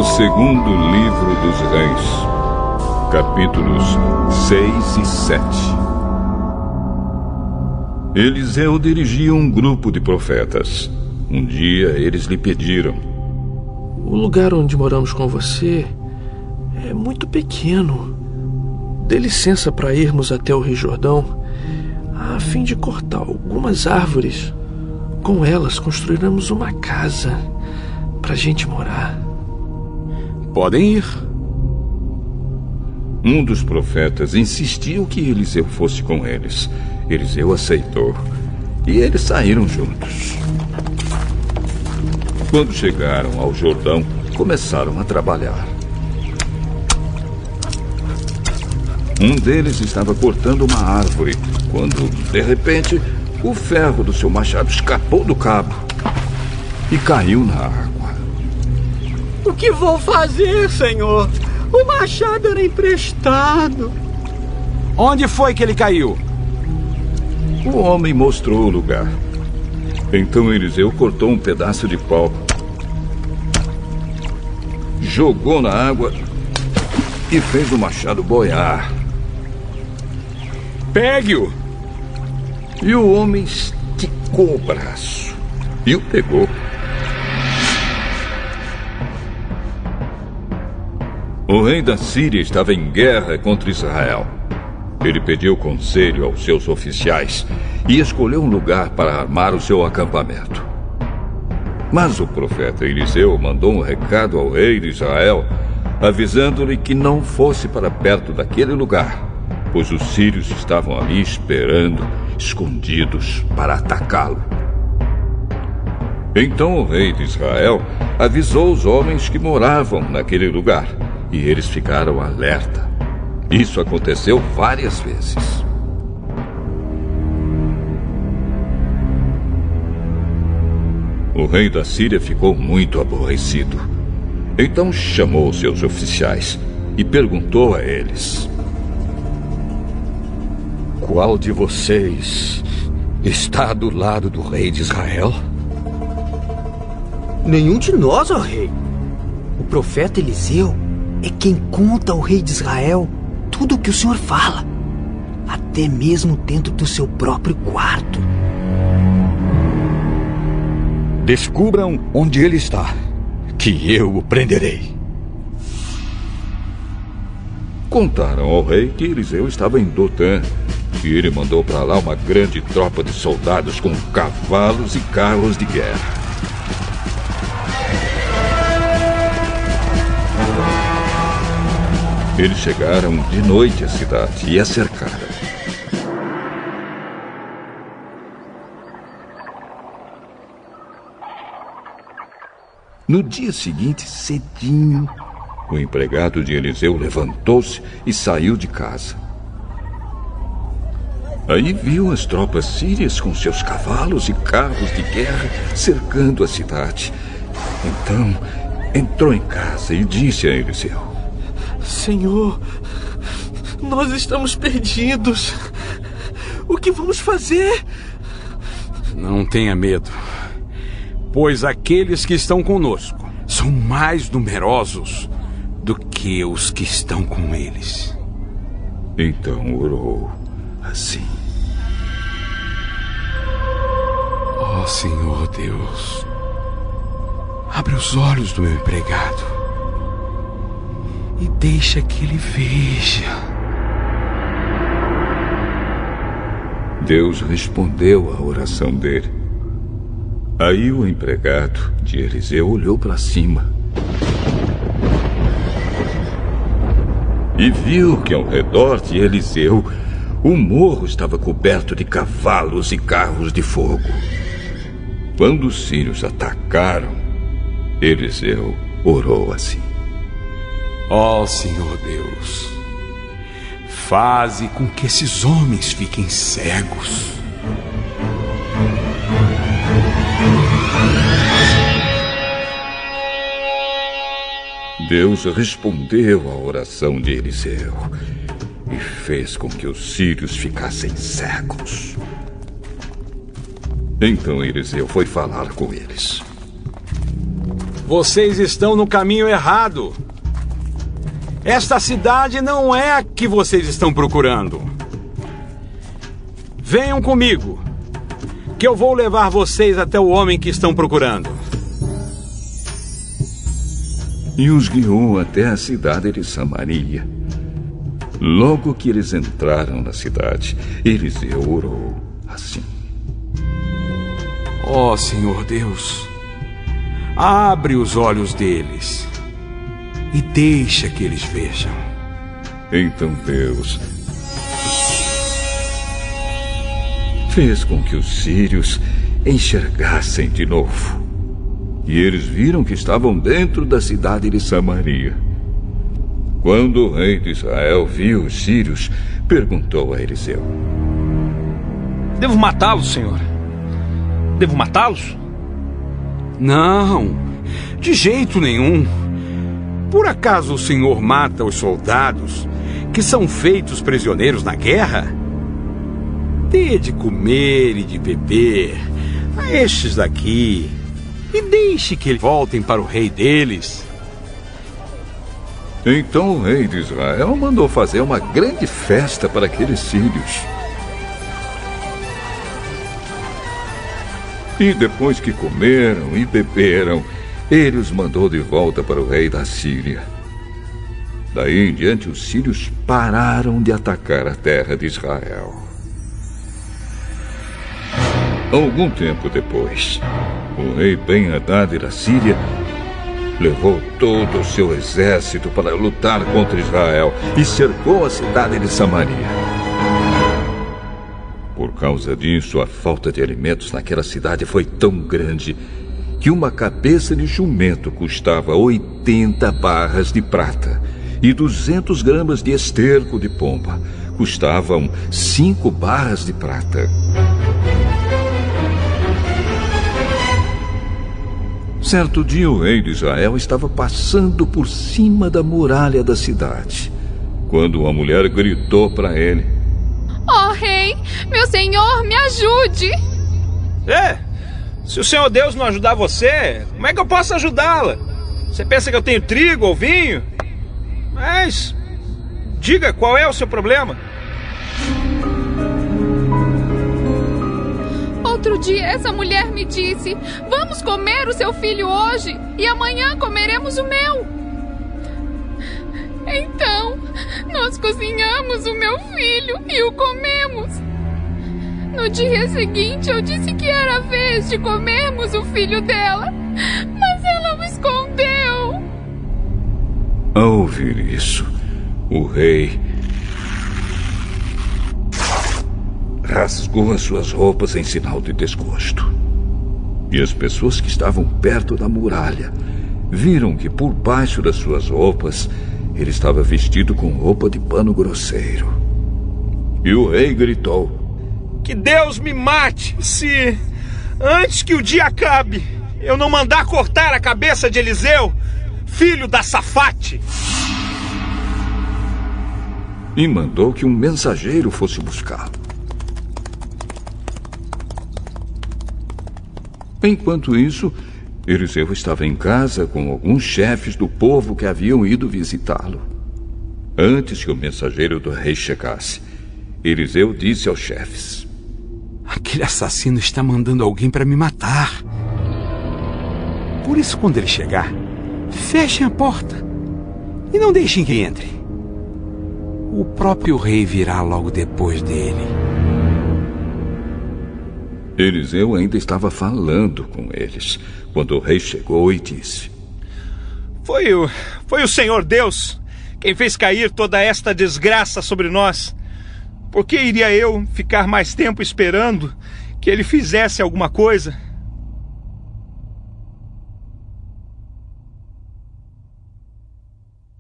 O segundo livro dos Reis, capítulos 6 e 7. Eliseu dirigia um grupo de profetas. Um dia eles lhe pediram: o lugar onde moramos com você é muito pequeno. Dê licença para irmos até o Rio Jordão, a fim de cortar algumas árvores. Com elas construiremos uma casa para a gente morar. Podem ir. Um dos profetas insistiu que Eliseu fosse com eles. Eliseu aceitou e eles saíram juntos. Quando chegaram ao Jordão, começaram a trabalhar. Um deles estava cortando uma árvore, quando, de repente, o ferro do seu machado escapou do cabo e caiu na água. O que vou fazer, senhor? O machado era emprestado. Onde foi que ele caiu? O homem mostrou o lugar. Então Eliseu cortou um pedaço de pau, jogou na água e fez o machado boiar. Pegue-o! E o homem esticou o braço e o pegou. O rei da Síria estava em guerra contra Israel. Ele pediu conselho aos seus oficiais e escolheu um lugar para armar o seu acampamento. Mas o profeta Eliseu mandou um recado ao rei de Israel, avisando-lhe que não fosse para perto daquele lugar, pois os sírios estavam ali esperando, escondidos, para atacá-lo. Então o rei de Israel avisou os homens que moravam naquele lugar, e eles ficaram alerta. Isso aconteceu várias vezes. O rei da Síria ficou muito aborrecido. Então chamou seus oficiais e perguntou a eles: qual de vocês está do lado do rei de Israel? Nenhum de nós, ó rei. O profeta Eliseu é quem conta ao rei de Israel tudo o que o senhor fala, até mesmo dentro do seu próprio quarto. Descubram onde ele está, que eu o prenderei. Contaram ao rei que Eliseu estava em Dotã, e ele mandou para lá uma grande tropa de soldados com cavalos e carros de guerra. Eles chegaram de noite à cidade e a cercaram. No dia seguinte, cedinho, o empregado de Eliseu levantou-se e saiu de casa. Aí viu as tropas sírias com seus cavalos e carros de guerra cercando a cidade. Então, entrou em casa e disse a Eliseu: Senhor, nós estamos perdidos. O que vamos fazer? Não tenha medo, pois aqueles que estão conosco são mais numerosos do que os que estão com eles. Então orou assim: Ó Senhor Deus, abre os olhos do meu empregado e deixa que ele veja. Deus respondeu à oração dele. Aí o empregado de Eliseu olhou para cima e viu que ao redor de Eliseu o morro estava coberto de cavalos e carros de fogo. Quando os sírios atacaram, Eliseu orou assim: Ó Senhor Deus, faze com que esses homens fiquem cegos. Deus respondeu à oração de Eliseu e fez com que os sírios ficassem cegos. Então Eliseu foi falar com eles: Vocês estão no caminho errado. Esta cidade não é a que vocês estão procurando. Venham comigo, que eu vou levar vocês até o homem que estão procurando. E os guiou até a cidade de Samaria. Logo que eles entraram na cidade, Eliseu orou assim: Ó Senhor Deus, abre os olhos deles e deixa que eles vejam. Então Deus fez com que os sírios enxergassem de novo. E eles viram que estavam dentro da cidade de Samaria. Quando o rei de Israel viu os sírios, perguntou a Eliseu: Devo matá-los, senhor? Devo matá-los? Não, de jeito nenhum. Por acaso o senhor mata os soldados que são feitos prisioneiros na guerra? Dê de comer e de beber a estes daqui e deixe que eles voltem para o rei deles. Então o rei de Israel mandou fazer uma grande festa para aqueles sírios. E depois que comeram e beberam, ele os mandou de volta para o rei da Síria. Daí em diante, os sírios pararam de atacar a terra de Israel. Algum tempo depois, o rei Ben-Hadad da Síria levou todo o seu exército para lutar contra Israel e cercou a cidade de Samaria. Por causa disso, a falta de alimentos naquela cidade foi tão grande que uma cabeça de jumento custava 80 barras de prata e 200 gramas de esterco de pomba custavam 5 barras de prata. Certo dia, o rei de Israel estava passando por cima da muralha da cidade, quando uma mulher gritou para ele: Ó rei, meu senhor, me ajude! Se o Senhor Deus não ajudar você, como é que eu posso ajudá-la? Você pensa que eu tenho trigo ou vinho? Mas diga, qual é o seu problema? Outro dia essa mulher me disse: vamos comer o seu filho hoje e amanhã comeremos o meu. Então, nós cozinhamos o meu filho e o comemos. No dia seguinte eu disse que era a vez de comermos o filho dela, mas ela o escondeu. Ao ouvir isso, o rei rasgou as suas roupas em sinal de desgosto. E as pessoas que estavam perto da muralha viram que por baixo das suas roupas ele estava vestido com roupa de pano grosseiro. E o rei gritou: Que Deus me mate se, antes que o dia acabe, eu não mandar cortar a cabeça de Eliseu, filho da Safate. E mandou que um mensageiro fosse buscá-lo. Enquanto isso, Eliseu estava em casa com alguns chefes do povo que haviam ido visitá-lo. Antes que o mensageiro do rei chegasse, Eliseu disse aos chefes: Aquele assassino está mandando alguém para me matar. Por isso, quando ele chegar, fechem a porta e não deixem que entre. O próprio rei virá logo depois dele. Eliseu ainda estava falando com eles quando o rei chegou e disse: Foi o Senhor Deus quem fez cair toda esta desgraça sobre nós. Por que iria eu ficar mais tempo esperando que ele fizesse alguma coisa?